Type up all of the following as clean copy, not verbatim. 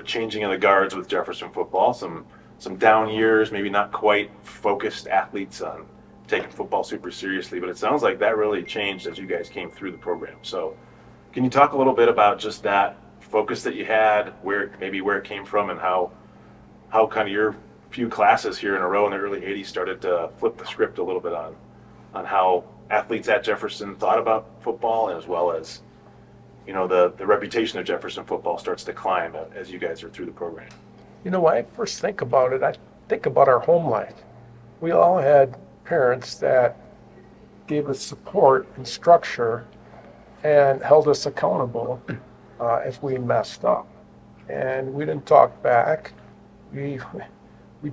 changing of the guards with Jefferson football, some down years, maybe not quite focused athletes on taking football super seriously, but it sounds like that really changed as you guys came through the program. So can you talk a little bit about just that focus that you had, where it came from, and how kind of your few classes here in a row in the early 80s started to flip the script a little bit on how athletes at Jefferson thought about football, as well as, you know, the reputation of Jefferson football starts to climb as you guys are through the program? You know, when I first think about it, I think about our home life. We all had parents that gave us support and structure and held us accountable if we messed up. And we didn't talk back. We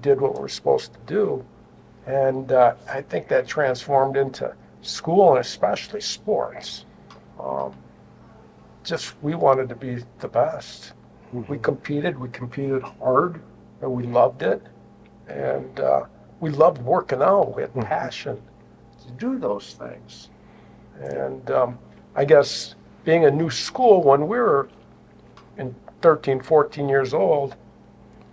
did what we were supposed to do. And I think that transformed into school, and especially sports. Just we wanted to be the best. We competed hard, and we loved it. And we loved working out. We had passion to do those things. And I guess being a new school, when we were in 13, 14 years old,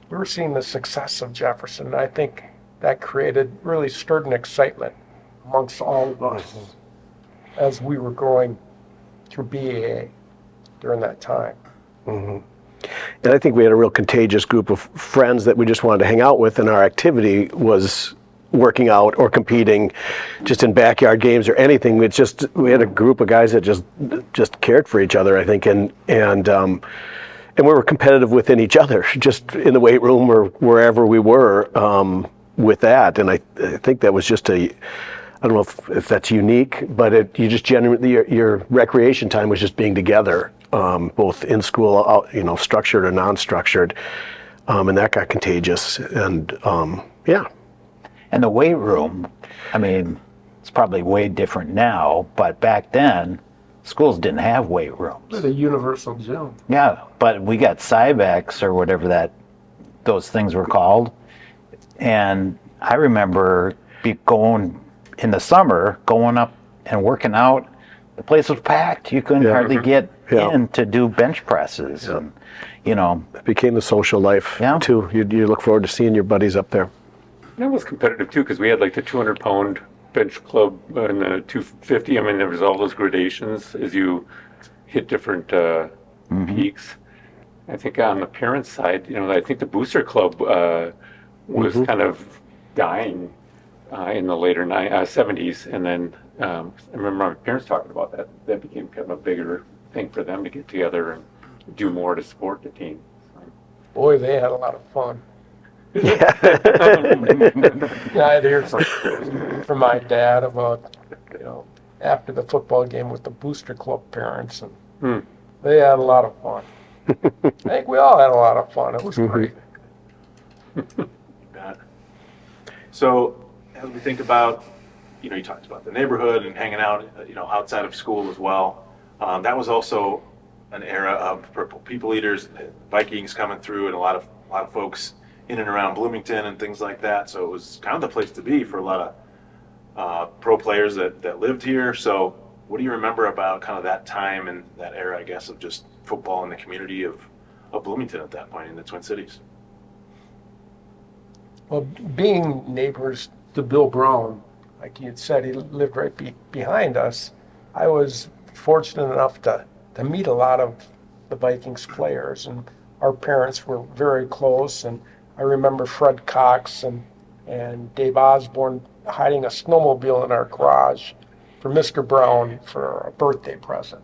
we were seeing the success of Jefferson. And I think that really stirred an excitement amongst all of us as we were going through BAA during that time. Mm-hmm. And I think we had a real contagious group of friends that we just wanted to hang out with, and our activity was working out or competing just in backyard games or anything. We had a group of guys that just cared for each other, I think, and we were competitive within each other, just in the weight room or wherever we were with that. And I think that was just I don't know if that's unique, but you just genuinely, your recreation time was just being together, both in school, out, you know, structured or non-structured, and that got contagious. And yeah. And the weight room, I mean, it's probably way different now, but back then, schools didn't have weight rooms. It was a universal gym. Yeah, but we got Cybex or whatever those things were called. And I remember going in the summer, going up and working out. The place was packed. You couldn't hardly get in to do bench presses. Yeah. And, you know. It became the social life, too. You look forward to seeing your buddies up there. That was competitive, too, because we had like the 200-pound bench club and the 250. I mean, there was all those gradations as you hit different peaks. I think on the parents' side, you know, I think the booster club was kind of dying in the later 70s, and then I remember my parents talking about that. That became kind of a bigger thing for them to get together and do more to support the team. Boy, they had a lot of fun. Yeah. I'd hear from my dad about, you know, after the football game with the booster club parents, and they had a lot of fun. I think we all had a lot of fun. It was great. So as we think about, you know, you talked about the neighborhood and hanging out, you know, outside of school as well. That was also an era of Purple People Eaters, Vikings coming through, and a lot of folks in and around Bloomington and things like that. So it was kind of the place to be for a lot of pro players that lived here. So what do you remember about kind of that time and that era, I guess, of just football in the community of Bloomington at that point in the Twin Cities? Well, being neighbors to Bill Brown, like you had said, he lived right behind us. I was fortunate enough to meet a lot of the Vikings players, and our parents were very close. And I remember Fred Cox and Dave Osborne hiding a snowmobile in our garage for Mr. Brown for a birthday present.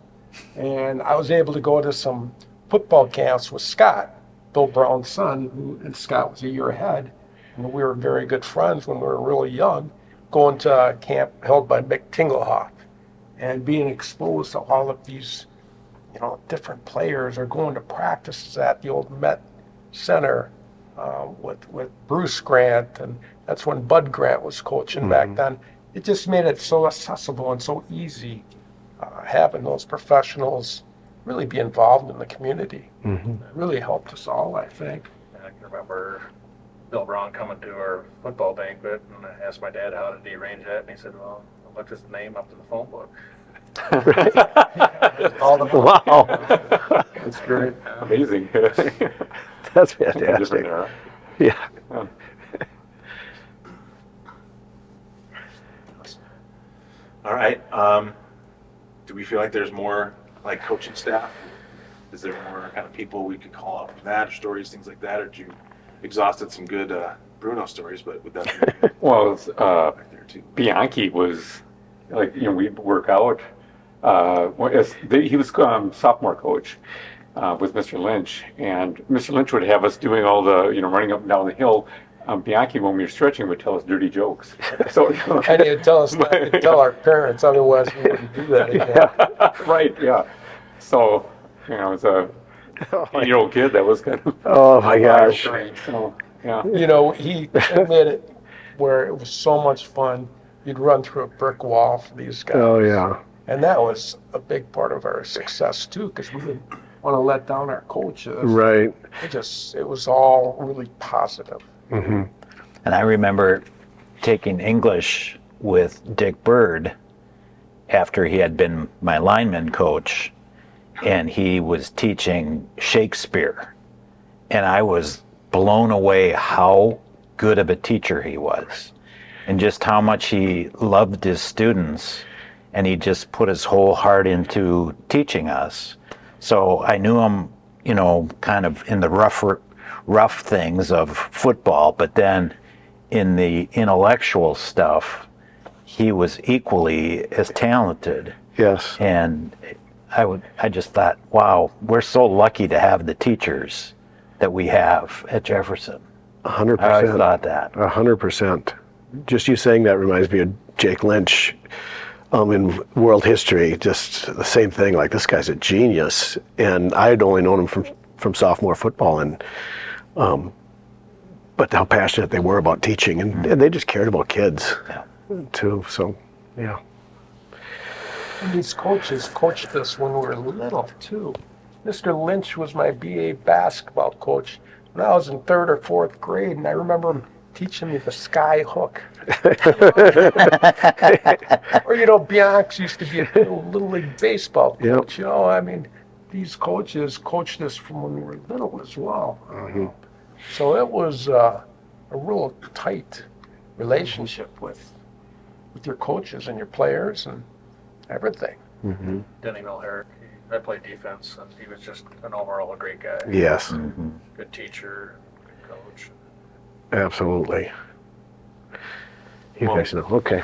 And I was able to go to some football camps with Scott, Bill Brown's son, and Scott was a year ahead. And we were very good friends when we were really young, going to a camp held by Mick Tingelhoff and being exposed to all of these, you know, different players, or going to practices at the old Met Center with Bruce Grant, and that's when Bud Grant was coaching back then. It just made it so accessible and so easy having those professionals really be involved in the community. It really helped us all, I think. I can remember Bill Brown coming to our football banquet, and I asked my dad how did he arrange that, and he said, well, I looked his name up in the phone book. Wow. That's great. Amazing. That's Different fantastic. era. Yeah. All right. Do we feel like there's more like coaching staff? Is there more kind of people we could call out from that, or stories, things like that? Or did you exhausted some good Bruno stories, but with that Well, it's, back there too? Bianchi was like, we'd work out. He was sophomore coach with Mr. Lynch, and Mr. Lynch would have us doing all the, running up and down the hill. Bianchi, when we were stretching, would tell us dirty jokes. So, And he'd tell us not to tell our parents, otherwise we wouldn't do that again. yeah, right, yeah. So, as a 8-year-old kid, that was kind of Oh my gosh. so, yeah. He admitted where it was so much fun. You'd run through a brick wall for these guys. Oh yeah. And that was a big part of our success too, because we didn't want to let down our coaches. Right. It was all really positive. Mm-hmm. And I remember taking English with Dick Bird after he had been my lineman coach, and he was teaching Shakespeare. And I was blown away how good of a teacher he was, and just how much he loved his students, and he just put his whole heart into teaching us. So I knew him, kind of in the rough things of football, but then in the intellectual stuff, he was equally as talented. Yes. And I just thought, wow, we're so lucky to have the teachers that we have at Jefferson. 100%. I always thought that. 100%. Just you saying that reminds me of Jake Lynch in world history. Just the same thing. Like, this guy's a genius, and I had only known him from sophomore football, and but how passionate they were about teaching, and they just cared about kids too. So, yeah. And these coaches coached us when we were little too. Mr. Lynch was my BA basketball coach when I was in 3rd or 4th grade, and I remember him teaching me the sky hook. Or Bianchi used to be a little league baseball coach. These coaches coached us from when we were little as well. Mm-hmm. So it was a real tight relationship with your coaches and your players and everything. Mm-hmm. Denny Milherrick, I played defense, and he was just an overall a great guy. Yes, Good teacher, good coach. absolutely. You Well- guys know. Okay.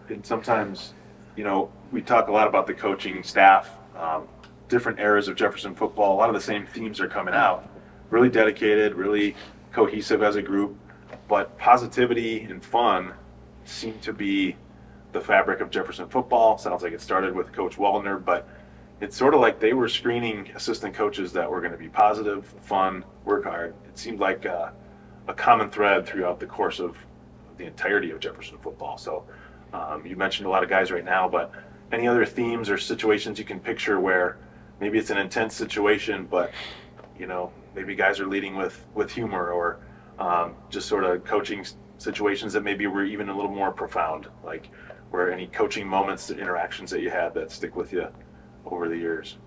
And sometimes, we talk a lot about the coaching staff, different eras of Jefferson football. A lot of the same themes are coming out. Really dedicated, really cohesive as a group, but positivity and fun seem to be the fabric of Jefferson football. Sounds like it started with Coach Waldner, but it's sort of like they were screening assistant coaches that were going to be positive, fun, work hard. It seemed like a common thread throughout the course of the entirety of Jefferson football. So you mentioned a lot of guys right now, but any other themes or situations you can picture where maybe it's an intense situation, but maybe guys are leading with humor, or just sort of coaching situations that maybe were even a little more profound, like were any coaching moments, interactions that you had that stick with you over the years?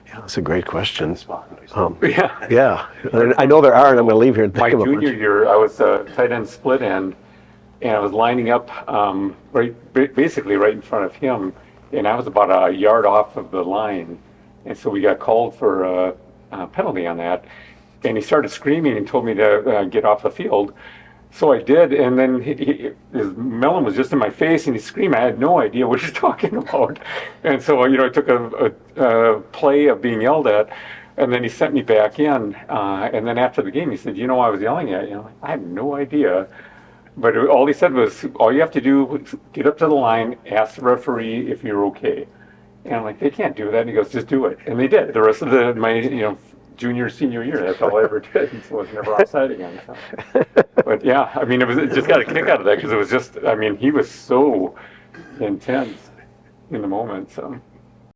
Yeah, that's a great question. Yeah. Yeah, I know there are, and I'm going to leave here and My think of a bunch. junior year, I was a tight end split end, and I was lining up basically right in front of him, and I was about a yard off of the line, and so we got called for a penalty on that, and he started screaming and told me to get off the field. So I did, and then his melon was just in my face, and he screamed. I had no idea what he's talking about, and so I took a play of being yelled at, and then he sent me back in. And then after the game, he said, I was yelling at you. I have no idea, but all he said was, all you have to do is get up to the line, ask the referee if you're okay. And I'm like, they can't do that. And he goes, just do it, and they did. The rest of my junior, senior year, that's all I ever did. So I was never outside again. So. But yeah, it just got a kick out of that, because it was just, he was so intense in the moment. So